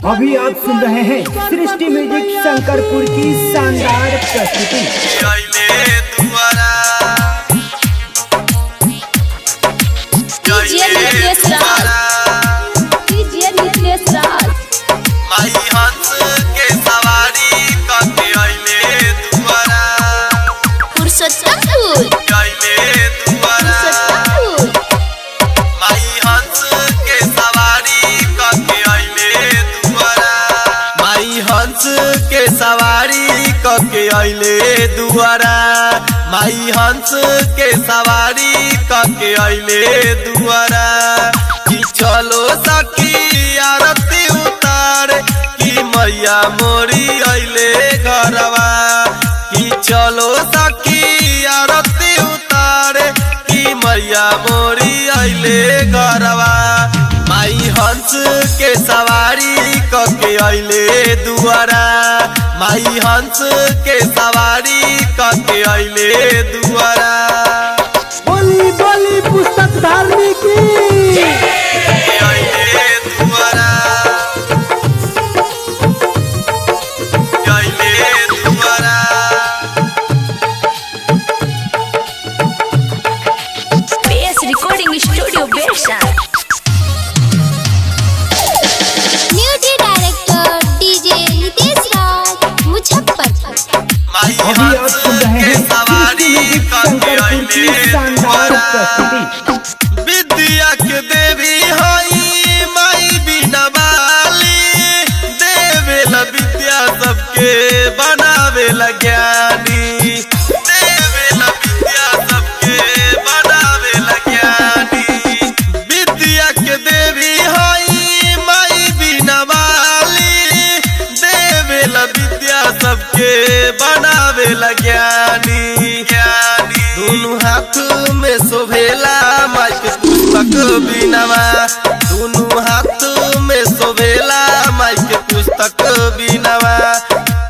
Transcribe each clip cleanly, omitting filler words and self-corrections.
अभी आप सुन रहे हैं सृष्टि म्यूजिक शंकरपुर की शानदार प्रस्तुति। सवारी कके अइले दुआरा, माई हंस के सवारी कके अइले दुआरा। कि चलो सखी आरती उतार कि मैया मोरी अइले घरवा। कि चलो सखी आरती उतार कि मैया मोरी अइले घरवा। माई हंस के सवारी कके अइले दुआरा, माई हंस के सवारी कके अइले दुआरा। बोली बोली पुस्तक धारनी की अइले दुआरा, अइले दुआरा। PS Recording Studio Versa। अभी आप सुन रहे हैं सृष्टि म्यूजिक शंकरपुर की शानदार प्रस्तुति। विद्या के देवी हई माई बिना बाली, देवेला विद्या सबके बनावेला ज्ञानी। देवेला विद्या सबके बनावेला ज्ञानी। विद्या के देवी हई माई बिना बाली, देवेला विद्या सबके बनावेला ज्ञानी। दोनों हाथ में शोभेला माई के पुस्तक बिनवा, दोनों हाथ में शोभेला माई के पुस्तक बिनवा।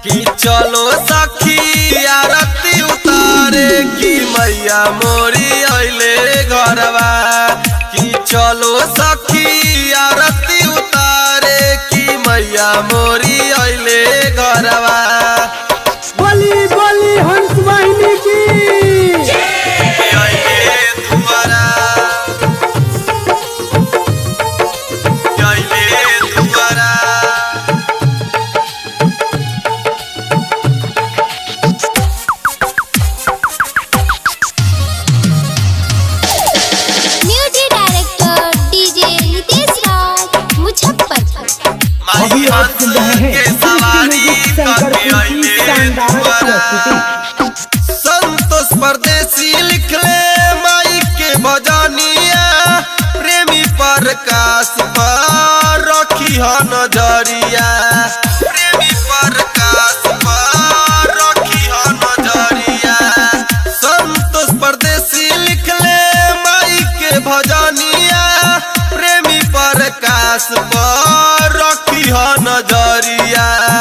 कि चलो सखी आरती उतारे कि मैया मोरी अइले घरवा। कि चलो सखी आरती उतारे कि मैया मोरी अइले घरवा। बोली बोली हंस वाहिनी की अभी आप सुन रहे हैं सृष्टि म्यूजिक शंकरपुर की शानदार प्रस्तुति। संतोष परदेसी लिखले माई के भजनिया, प्रेमी प्रकाश पर रखी ह नजरिया। प्रेमी प्रकाश पर रखी ह नजरिया। संतोष परदेसी लिखले माई के भजनिया, प्रेमी प्रकाश पर रखी ह नजरिया।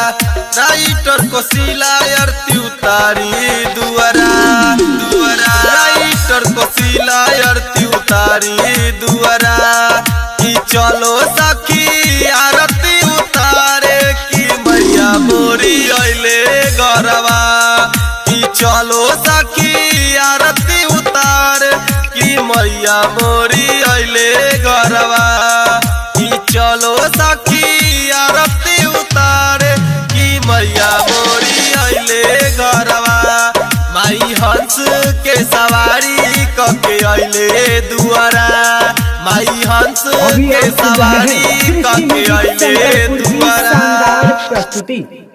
राइटर को सिला आरती उतारी दुआरा, दुआरा। राइटर को सिला आरती उतारी दुआरा। कि चलो सखी आरती उतारे कि मैया मोरी अइले घरवा। कि चलो सखी आरती उतार कि मैया मोरी अइले घरवा। कि चलो सखी आरती उतार कि मैया मोरी अइले घरवा। माई हंस के सवारी कके अइले दुआरा, माई हंस के सवारी कके अइले दुआरा। शानदार प्रस्तुति।